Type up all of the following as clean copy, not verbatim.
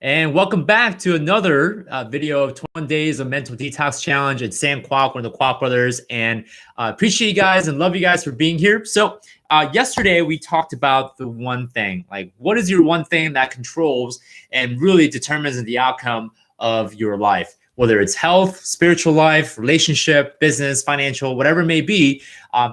And welcome back to another video of 21 Days of Mental Detox Challenge. It's Sam Kwak, one of the Kwak Brothers, and appreciate you guys and love you guys for being here. So yesterday we talked about the one thing, like what is your one thing that controls and really determines the outcome of your life, whether it's health, spiritual life, relationship, business, financial, whatever it may be.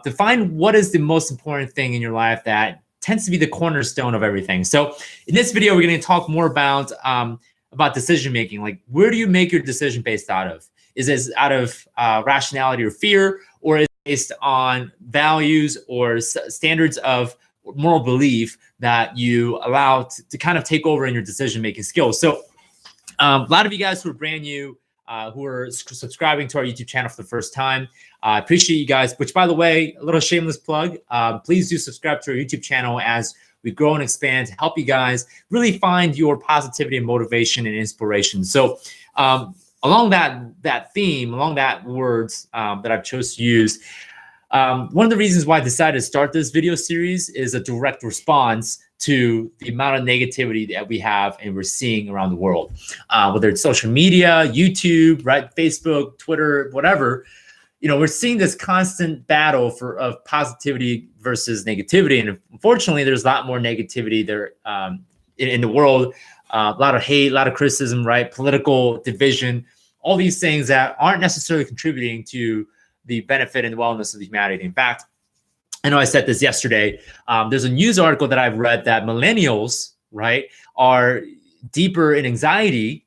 Define what is the most important thing in your life that tends to be the cornerstone of everything. So in this video, we're going to talk more about decision making. Like, where do you make your decision based out of? Is it out of rationality or fear, or is it based on values or standards of moral belief that you allow to kind of take over in your decision making skills? So a lot of you guys who are brand new, who are subscribing to our YouTube channel for the first time, I appreciate you guys. Which, by the way, a little shameless plug, please do subscribe to our YouTube channel as we grow and expand to help you guys really find your positivity and motivation and inspiration. So along that theme, along that words that I've chose to use, one of the reasons why I decided to start this video series is a direct response to the amount of negativity that we have and we're seeing around the world, whether it's social media, YouTube, right, Facebook, Twitter, whatever. You know, we're seeing this constant battle of positivity versus negativity, and unfortunately, there's a lot more negativity there in the world. A lot of hate, a lot of criticism, right? Political division, all these things that aren't necessarily contributing to the benefit and wellness of humanity. In fact, I know I said this yesterday. There's a news article that I've read that millennials, right, are deeper in anxiety.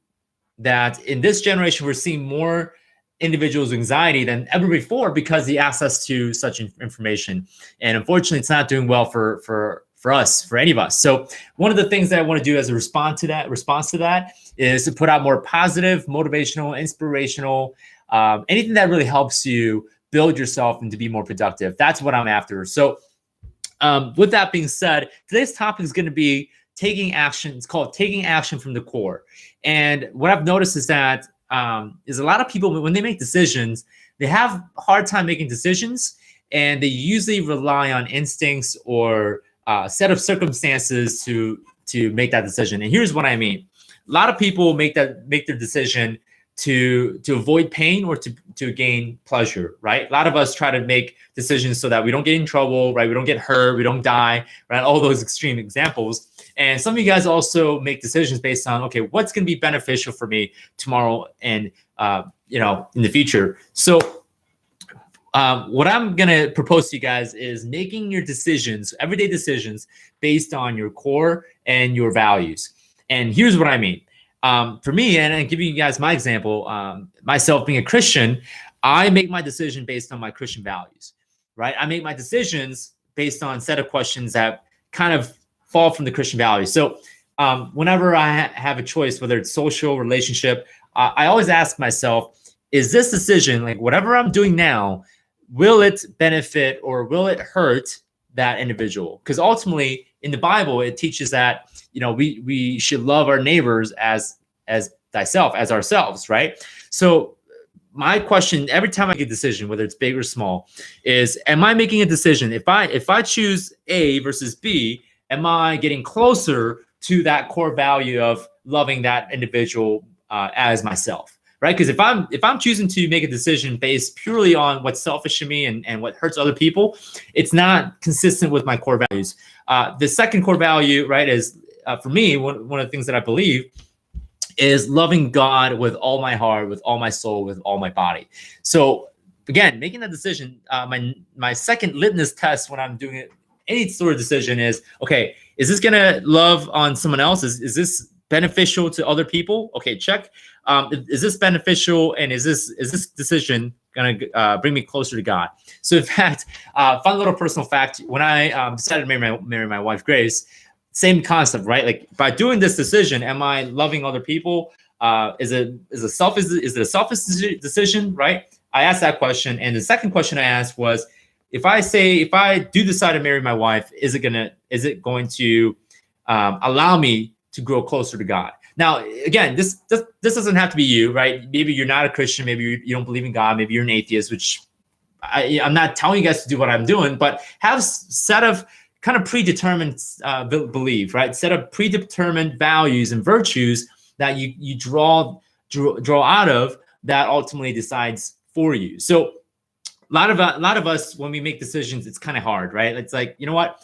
That in this generation, we're seeing more individuals with anxiety than ever before because the access to such information. And unfortunately, it's not doing well for us, for any of us. So one of the things that I want to do as a response to that is to put out more positive, motivational, inspirational, anything that really helps you build yourself and to be more productive. That's what I'm after. So with that being said, today's topic is going to be taking action. It's called taking action from the core. And what I've noticed is that is a lot of people, when they make decisions, they have a hard time making decisions, and they usually rely on instincts or a set of circumstances to make that decision. And here's what I mean. A lot of people make their decision to avoid pain or to gain pleasure, right? A lot of us try to make decisions so that we don't get in trouble, right? We don't get hurt, we don't die, right? All those extreme examples. And some of you guys also make decisions based on, okay, what's going to be beneficial for me tomorrow and in the future. So what I'm going to propose to you guys is making your decisions, everyday decisions, based on your core and your values. And here's what I mean. For me, and I'm giving you guys my example, myself being a Christian, I make my decision based on my Christian values, right? I make my decisions based on a set of questions that kind of fall from the Christian values. So whenever I have a choice, whether it's social, relationship, I always ask myself, is this decision, like whatever I'm doing now, will it benefit or will it hurt that individual? Because ultimately in the Bible, it teaches that, you know, we should love our neighbors as thyself, as ourselves, right? So my question every time I make a decision, whether it's big or small, is, am I making a decision? If I choose A versus B, am I getting closer to that core value of loving that individual as myself, right? Because if I'm choosing to make a decision based purely on what's selfish to me and what hurts other people, it's not consistent with my core values. The second core value, right, is for me, one of the things that I believe is loving God with all my heart, with all my soul, with all my body. So again, making that decision, my second litmus test when I'm doing it, any sort of decision is, okay, is this gonna love on someone else? Is this beneficial to other people? Okay, check. Is this beneficial, and is this decision gonna bring me closer to God? So in fact, fun little personal fact, when I decided to marry my wife, Grace, same concept, right? Like, by doing this decision, am I loving other people? Is it a selfish decision, right? I asked that question, and the second question I asked was, if I do decide to marry my wife, is it going to allow me to grow closer to God? Now, again, this doesn't have to be you, right? Maybe you're not a Christian, maybe you don't believe in God, maybe you're an atheist, which I'm not telling you guys to do what I'm doing, but have a set of kind of predetermined belief, right? Set of predetermined values and virtues that you draw out of that ultimately decides for you. So a lot of us, when we make decisions, it's kind of hard, right? It's like, you know what?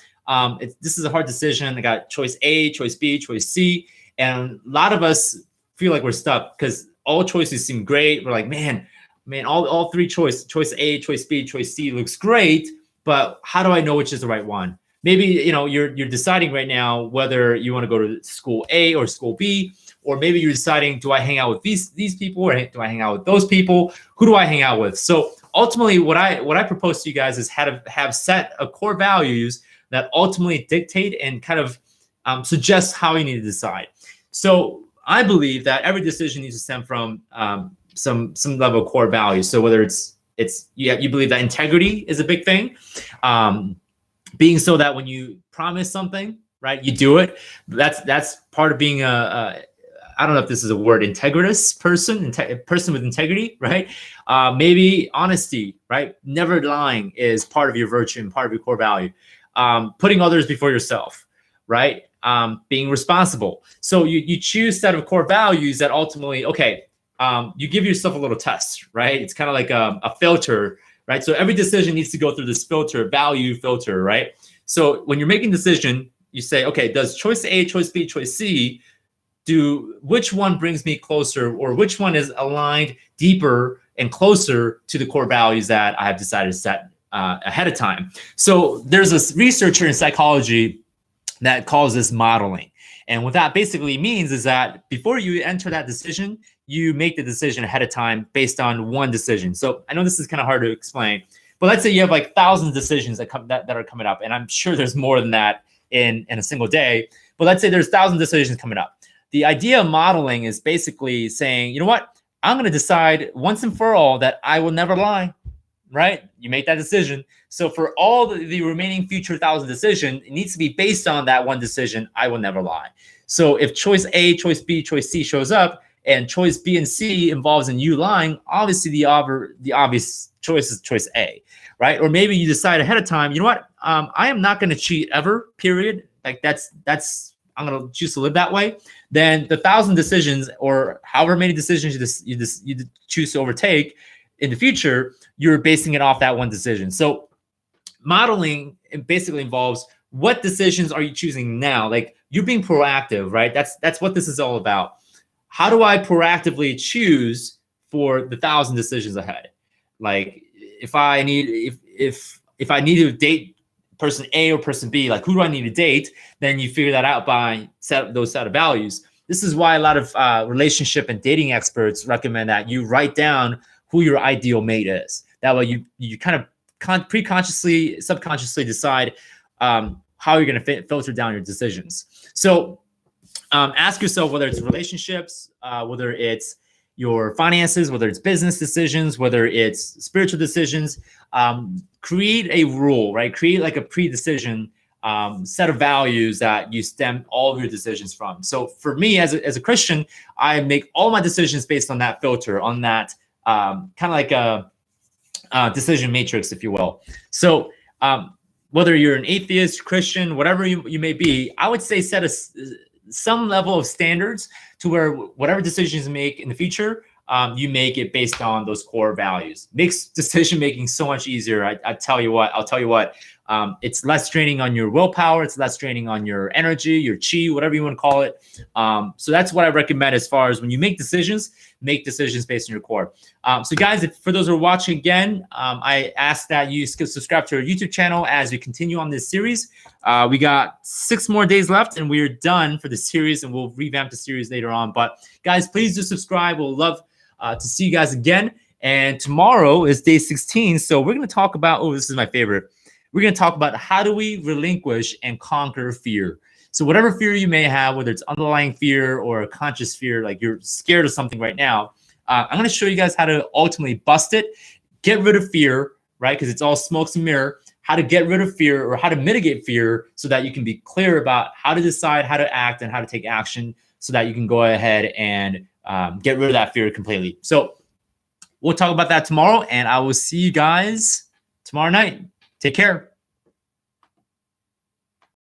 This is a hard decision. I got choice A, choice B, choice C. And a lot of us feel like we're stuck because all choices seem great. We're like, man, all three choice A, choice B, choice C looks great, but how do I know which is the right one? Maybe, you're deciding right now whether you want to go to school A or school B, or maybe you're deciding, do I hang out with these people or do I hang out with those people? Who do I hang out with? So ultimately, what I propose to you guys is how to have set of core values that ultimately dictate and kind of suggest how you need to decide. So I believe that every decision needs to stem from some level of core values. So whether you believe that integrity is a big thing, being so that when you promise something, right, you do it. That's part of being I don't know if this is a word, integritous person, person with integrity, right? Maybe honesty, right? Never lying is part of your virtue and part of your core value. Putting others before yourself, right? Being responsible. So you choose a set of core values that ultimately, you give yourself a little test, right? It's kind of like a filter, right? So every decision needs to go through this value filter, right? So when you're making a decision, you say, okay, does choice A, choice B, choice C, which one brings me closer, or which one is aligned deeper and closer to the core values that I have decided to set ahead of time? So there's a researcher in psychology that calls this modeling. And what that basically means is that before you enter that decision, you make the decision ahead of time based on one decision. So I know this is kind of hard to explain, but let's say you have like thousands of decisions that are coming up. And I'm sure there's more than that in a single day, but let's say there's 1,000 decisions coming up. The idea of modeling is basically saying, you know what, I'm going to decide once and for all that I will never lie, right? You make that decision. So for all the remaining future 1,000 decisions, it needs to be based on that one decision, I will never lie. So if choice A, choice B, choice C shows up, and choice B and C involves in you lying, obviously the obvious choice is choice A, right? Or maybe you decide ahead of time, you know what, I am not going to cheat ever, period. Like that's I'm going to choose to live that way. Then the 1,000 decisions, or however many decisions you choose to overtake in the future, you're basing it off that one decision. So modeling basically involves, what decisions are you choosing now? Like, you're being proactive, right? That's what this is all about. How do I proactively choose for the 1,000 decisions ahead? Like, if I need to date person A or person B, like, who do I need to date? Then you figure that out by those set of values. This is why a lot of relationship and dating experts recommend that you write down who your ideal mate is. That way you kind of pre-consciously, subconsciously decide how you're going to filter down your decisions. So ask yourself, whether it's relationships, whether it's your finances, whether it's business decisions, whether it's spiritual decisions, create a rule, right? Create like a pre-decision set of values that you stem all of your decisions from. So for me, as a Christian, I make all my decisions based on that filter, on that kind of like a decision matrix, if you will. So whether you're an atheist, Christian, whatever you may be, I would say set some level of standards to where whatever decisions you make in the future, you make it based on those core values. Makes decision making so much easier. I'll tell you what, it's less draining on your willpower. It's less draining on your energy, your chi, whatever you want to call it. So that's what I recommend as far as when you make decisions based on your core. So guys, for those who are watching again, I ask that you subscribe to our YouTube channel as we continue on this series. We got 6 more days left and we're done for the series, and we'll revamp the series later on. But guys, please do subscribe. We'll love to see you guys again. And tomorrow is day 16. So we're going to talk about, this is my favorite. We're going to talk about how do we relinquish and conquer fear. So whatever fear you may have, whether it's underlying fear or a conscious fear, like you're scared of something right now, I'm going to show you guys how to ultimately bust it, get rid of fear, right? Because it's all smokes and mirror. How to get rid of fear, or how to mitigate fear, so that you can be clear about how to decide, how to act, and how to take action, so that you can go ahead and get rid of that fear completely. So we'll talk about that tomorrow, and I will see you guys tomorrow night. Take care.